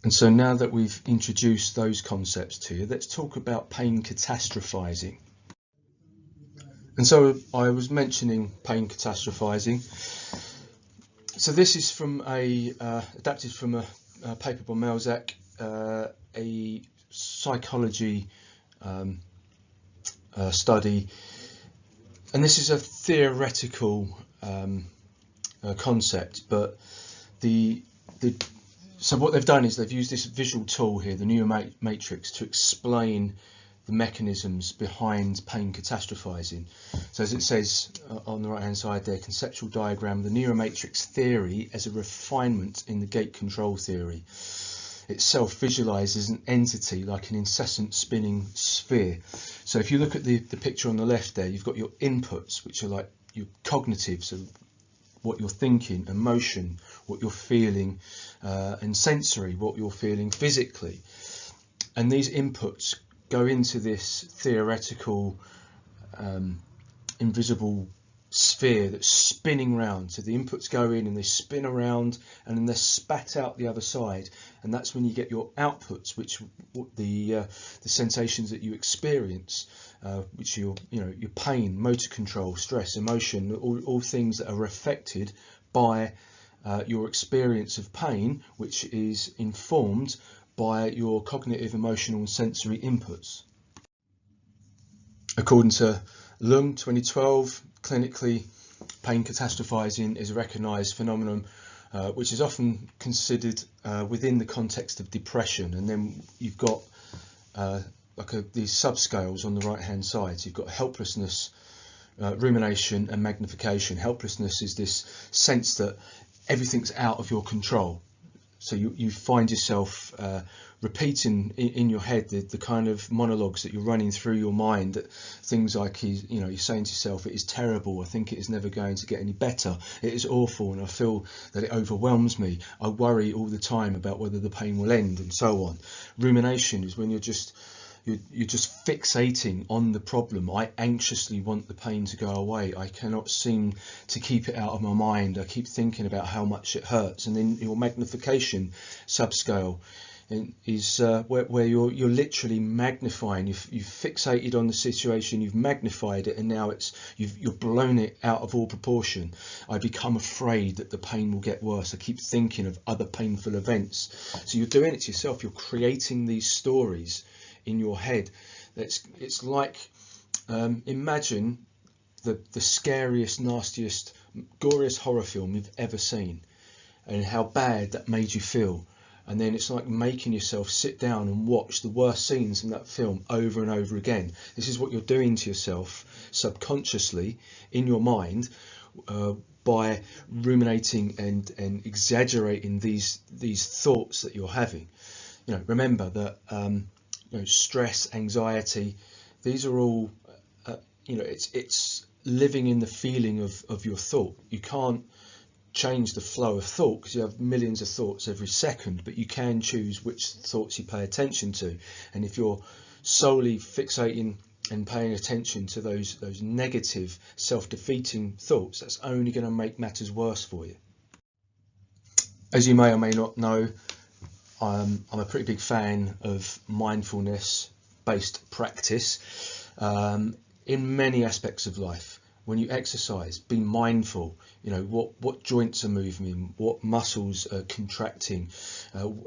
And so now that we've introduced those concepts to you, let's talk about pain catastrophizing. And so I was mentioning pain catastrophizing. So this is from adapted from a paper by Melzack, a psychology study, and this is a theoretical concept, but so what they've done is they've used this visual tool here, the neuromatrix, to explain the mechanisms behind pain catastrophizing. So as it says on the right hand side there, conceptual diagram, the neuromatrix theory as a refinement in the gate control theory. Itself visualizes an entity like an incessant spinning sphere. So if you look at the picture on the left there, you've got your inputs, which are like your cognitive, so what you're thinking, emotion, what you're feeling, and sensory, what you're feeling physically. And these inputs go into this theoretical invisible sphere that's spinning round. So the inputs go in and they spin around and then they're spat out the other side, and that's when you get your outputs, which the sensations that you experience, which your pain, motor control, stress, emotion, all things that are affected by your experience of pain, which is informed by your cognitive, emotional and sensory inputs. According to Lung 2012, clinically, pain catastrophizing is a recognised phenomenon which is often considered within the context of depression. And then you've got these subscales on the right hand side. So you've got helplessness, rumination and magnification. Helplessness is this sense that everything's out of your control. So you find yourself repeating in your head the kind of monologues that you're running through your mind, that things like you're saying to yourself, it is terrible, I think it is never going to get any better, it is awful, and I feel that it overwhelms me, I worry all the time about whether the pain will end, and so on. Rumination is when you're just fixating on the problem. I anxiously want the pain to go away. I cannot seem to keep it out of my mind. I keep thinking about how much it hurts. And then your magnification subscale is where you're literally magnifying. You've fixated on the situation, you've magnified it, and now you've blown it out of all proportion. I become afraid that the pain will get worse. I keep thinking of other painful events. So you're doing it to yourself. You're creating these stories in your head. It's like imagine the scariest, nastiest, goriest horror film you've ever seen, and how bad that made you feel. And then it's like making yourself sit down and watch the worst scenes in that film over and over again. This is what you're doing to yourself subconsciously in your mind by ruminating and exaggerating these thoughts that you're having. Remember that stress, anxiety, these are all it's living in the feeling of your thought. You can't change the flow of thought because you have millions of thoughts every second, but you can choose which thoughts you pay attention to. And if you're solely fixating and paying attention to those negative, self-defeating thoughts, that's only going to make matters worse for you. As you may or may not know, I'm a pretty big fan of mindfulness-based practice in many aspects of life. When you exercise, be mindful, what joints are moving, what muscles are contracting,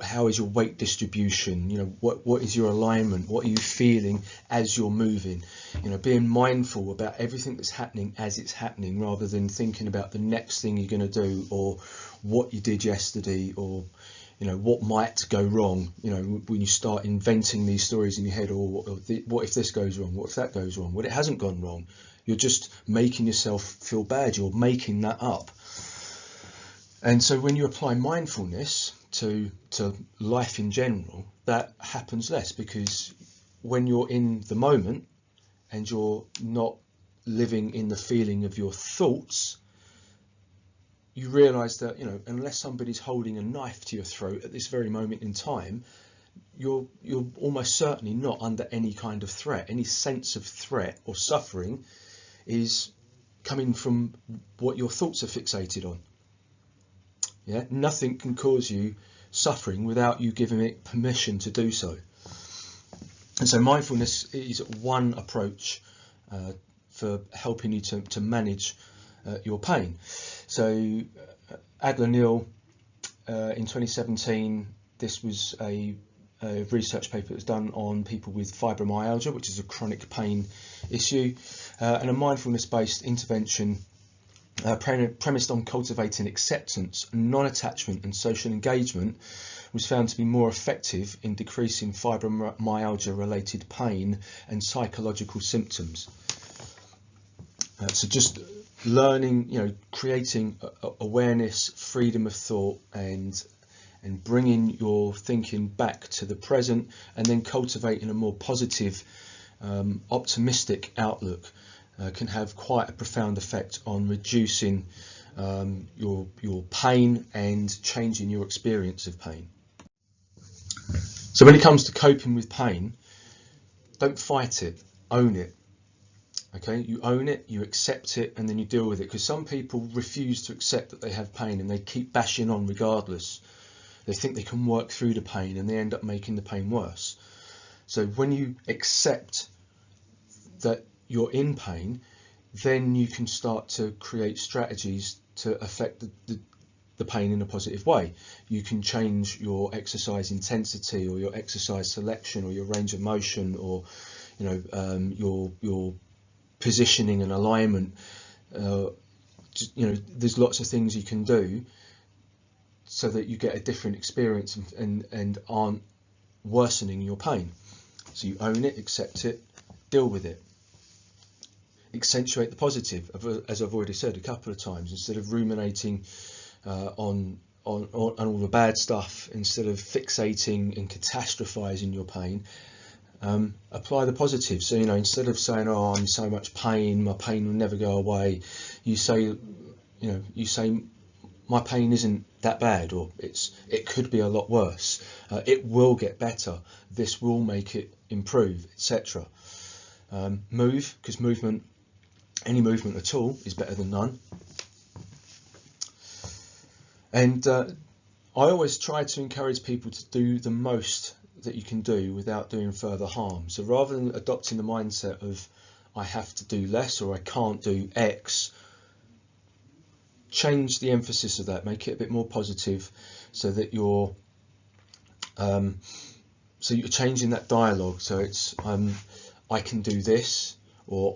how is your weight distribution, what is your alignment, what are you feeling as you're moving, being mindful about everything that's happening as it's happening, rather than thinking about the next thing you're going to do, or what you did yesterday, or what might go wrong. When you start inventing these stories in your head, or what if this goes wrong, what if that goes wrong? Well, it hasn't gone wrong. You're just making yourself feel bad. You're making that up. And so when you apply mindfulness to life in general, that happens less, because when you're in the moment and you're not living in the feeling of your thoughts, you realize that, unless somebody's holding a knife to your throat at this very moment in time, you're almost certainly not under any kind of threat. Any sense of threat or suffering is coming from what your thoughts are fixated on. Nothing can cause you suffering without you giving it permission to do so. And so mindfulness is one approach for helping you to manage your pain. So Adler-Neil in 2017, this was a research paper that was done on people with fibromyalgia, which is a chronic pain issue, and a mindfulness-based intervention premised on cultivating acceptance, non-attachment and social engagement was found to be more effective in decreasing fibromyalgia-related pain and psychological symptoms. So just learning, creating awareness, freedom of thought, and bringing your thinking back to the present, and then cultivating a more positive, optimistic outlook can have quite a profound effect on reducing your pain and changing your experience of pain. So when it comes to coping with pain, don't fight it, own it. Okay, you own it, you accept it, and then you deal with it. Because some people refuse to accept that they have pain and they keep bashing on regardless. They think they can work through the pain and they end up making the pain worse. So when you accept that you're in pain, then you can start to create strategies to affect the pain in a positive way. You can change your exercise intensity or your exercise selection or your range of motion, or your positioning and alignment. There's lots of things you can do so that you get a different experience and aren't worsening your pain. So you own it, accept it, deal with it. Accentuate the positive, as I've already said a couple of times. Instead of ruminating on all the bad stuff, instead of fixating and catastrophizing your pain, apply the positive. So instead of saying, "Oh, I'm in so much pain, my pain will never go away," you say, "My pain isn't that bad," or it could be a lot worse. It will get better. This will make it improve, etc. Move, because any movement at all is better than none. And I always try to encourage people to do the most that you can do without doing further harm. So rather than adopting the mindset of I have to do less or I can't do X, change the emphasis of that, make it a bit more positive, so that you're changing that dialogue. So it's I can do this, or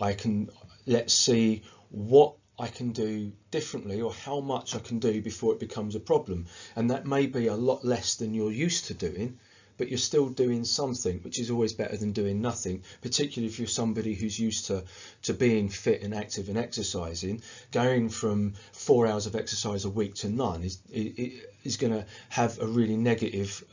let's see what I can do differently, or how much I can do before it becomes a problem. And that may be a lot less than you're used to doing, but you're still doing something, which is always better than doing nothing, particularly if you're somebody who's used to being fit and active and exercising. Going from 4 hours of exercise a week to none is going to have a really negative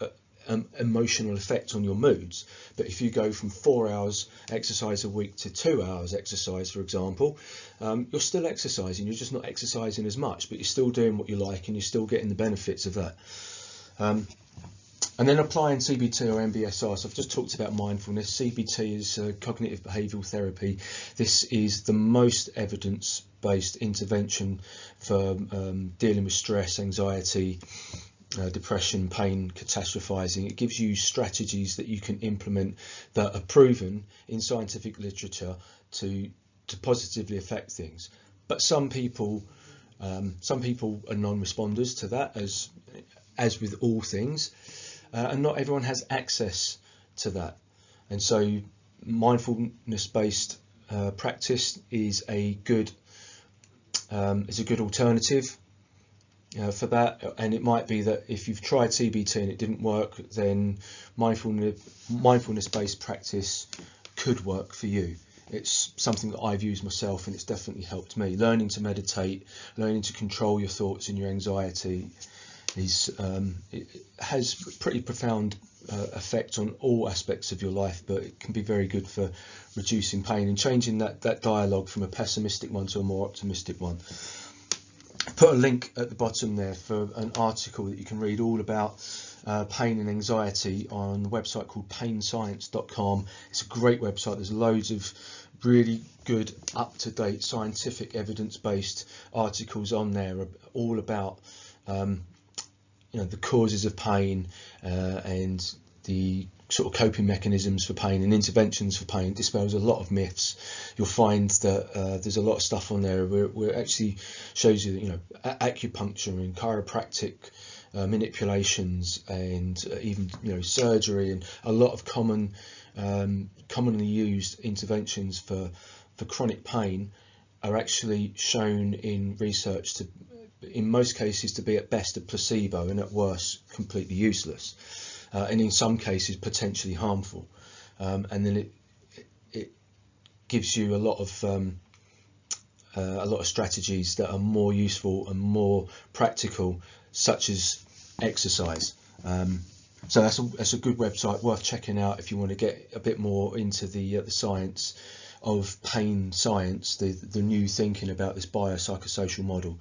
emotional effect on your moods. But if you go from 4 hours exercise a week to 2 hours exercise, for example, you're still exercising, you're just not exercising as much, but you're still doing what you like and you're still getting the benefits of that. And then applying CBT or MBSR. So I've just talked about mindfulness. CBT is cognitive behavioural therapy. This is the most evidence-based intervention for dealing with stress, anxiety, depression, pain, catastrophizing. It gives you strategies that you can implement that are proven in scientific literature to positively affect things. But some people are non-responders to that, as with all things. And not everyone has access to that, and so mindfulness-based practice is a good alternative for that. And it might be that if you've tried CBT and it didn't work, then mindfulness-based practice could work for you. It's something that I've used myself, and it's definitely helped me. Learning to meditate, learning to control your thoughts and your anxiety it has pretty profound effect on all aspects of your life, but it can be very good for reducing pain and changing that dialogue from a pessimistic one to a more optimistic one. Put a link at the bottom there for an article that you can read all about pain and anxiety on a website called painscience.com. It's a great website. There's loads of really good, up-to-date, scientific, evidence-based articles on there, all about the causes of pain and the sort of coping mechanisms for pain and interventions for pain. It dispels a lot of myths. You'll find that there's a lot of stuff on there where it actually shows you, acupuncture and chiropractic manipulations, and even surgery, and a lot of commonly used interventions for chronic pain are actually shown in research to, in most cases, to be at best a placebo and at worst completely useless, and in some cases potentially harmful. And then it gives you a lot of strategies that are more useful and more practical, such as exercise. So that's a good website worth checking out if you want to get a bit more into the science of pain science, the new thinking about this biopsychosocial model.